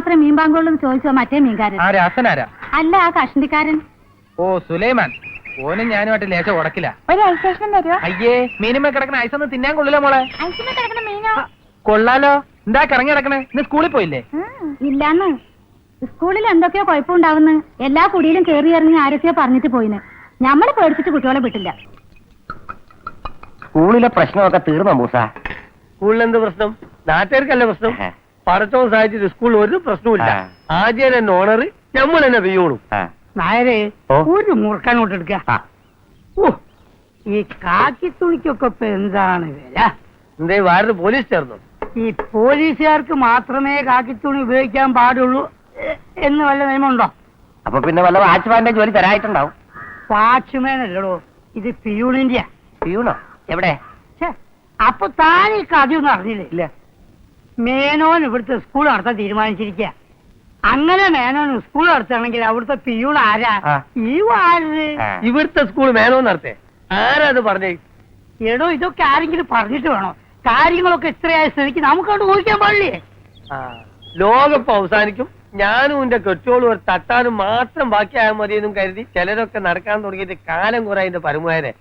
മാത്രമേ മീൻ ബാങ്കുള്ളൂ എന്ന് ചോദിച്ചോ മറ്റേ മീൻകാരൻ. അല്ല, ആ കഷണ്ടിക്കാരൻ. ഓ, സുലൈമാൻ. ഓനും ഞാനുമായിട്ട് ലേശം ഉടക്കില്ല. ഒരു ഐസേഷൻ തരുമോ? അയ്യേ, മീനുമേ കിടക്കണ ഐസൊന്നും തിന്നാൻ കൊള്ളില്ല മോളെ. ഐസിന് കിടക്കുന്ന മീനോ? കൊള്ളാലോ. എന്താ കറങ്ങി കിടക്കണേ? ഇന്ന് സ്കൂളിൽ പോയില്ലേ? ഇല്ലാന്ന്. സ്കൂളിൽ എന്തൊക്കെയോ കുഴപ്പമുണ്ടാവുന്നു. എല്ലാ കുടിയിലും കയറി ഇറങ്ങി ആരൊക്കെയോ പറഞ്ഞിട്ട് പോയിന്. ഞമ്മള് പേടിച്ചിട്ട് കുട്ടികളെ വിട്ടില്ല. സ്കൂളിലെ പ്രശ്നമൊക്കെ തീർന്നോ മൂസ? സ്കൂളിൽ എന്ത് പ്രശ്നം? നാട്ടുകാർക്കല്ല പ്രശ്നം. പഠിത്തവും സാധിച്ചിട്ട് സ്കൂളിൽ ഒരു പ്രശ്നവുമില്ല. ആദ്യം തന്നെ ഓണർ നമ്മൾ തന്നെ പെയ്യോളൂ. നായരെ ഒരു മുറുക്കാൻ കൊണ്ടെടുക്ക. ഈ കാക്കി തുണിക്കൊക്കെ ഇപ്പൊ എന്താണ് വില? എന്തേ വേറെ പോലീസ് ചേർന്നു? ഈ പോലീസുകാർക്ക് മാത്രമേ കാക്കിത്തുണി ഉപയോഗിക്കാൻ പാടുള്ളൂ എന്ന് വല്ല നിയമമുണ്ടോ? അപ്പൊ പിന്നെ വല്ല വാച്ച്മാന്റെ ജോലി തരായിട്ടുണ്ടാവും. വാച്ച്മാനല്ലോ, ഇത് പിയൂണിന്റെയാ. പിയൂണോ? എവിടെ? അപ്പൊ താൻ ഈ കഥയൊന്നും അറിഞ്ഞില്ലേ? ഇല്ല. മേനോൻ ഇവിടുത്തെ സ്കൂൾ നടത്താൻ തീരുമാനിച്ചിരിക്കുക. അങ്ങനെ മേനോൻ സ്കൂൾ നടത്തുകയാണെങ്കിൽ അവിടുത്തെ പിയൂൺ ആരാ? ഈ വാര്. ഇവിടുത്തെ സ്കൂൾ മേനോ നടത്തേ? ആരാ അത് പറഞ്ഞേ? എടോ, ഇതൊക്കെ ആരെങ്കിലും പറഞ്ഞിട്ട് വേണോ? കാര്യങ്ങളൊക്കെ ഇത്രയായ സ്ഥിതിക്ക് നമുക്കവിടെ ഊഹിക്കാൻ പാടില്ലേ? ലോകപ്പ് അവസാനിക്കും, ഞാനും എന്റെ കെട്ടിയോളും ഒരു തട്ടാനും മാത്രം ബാക്കിയായാൽ മതിയെന്നും കരുതി ചിലരൊക്കെ നടക്കാൻ തുടങ്ങിയിട്ട് കാലം കുറെ അതിന്റെ പരമായനെ.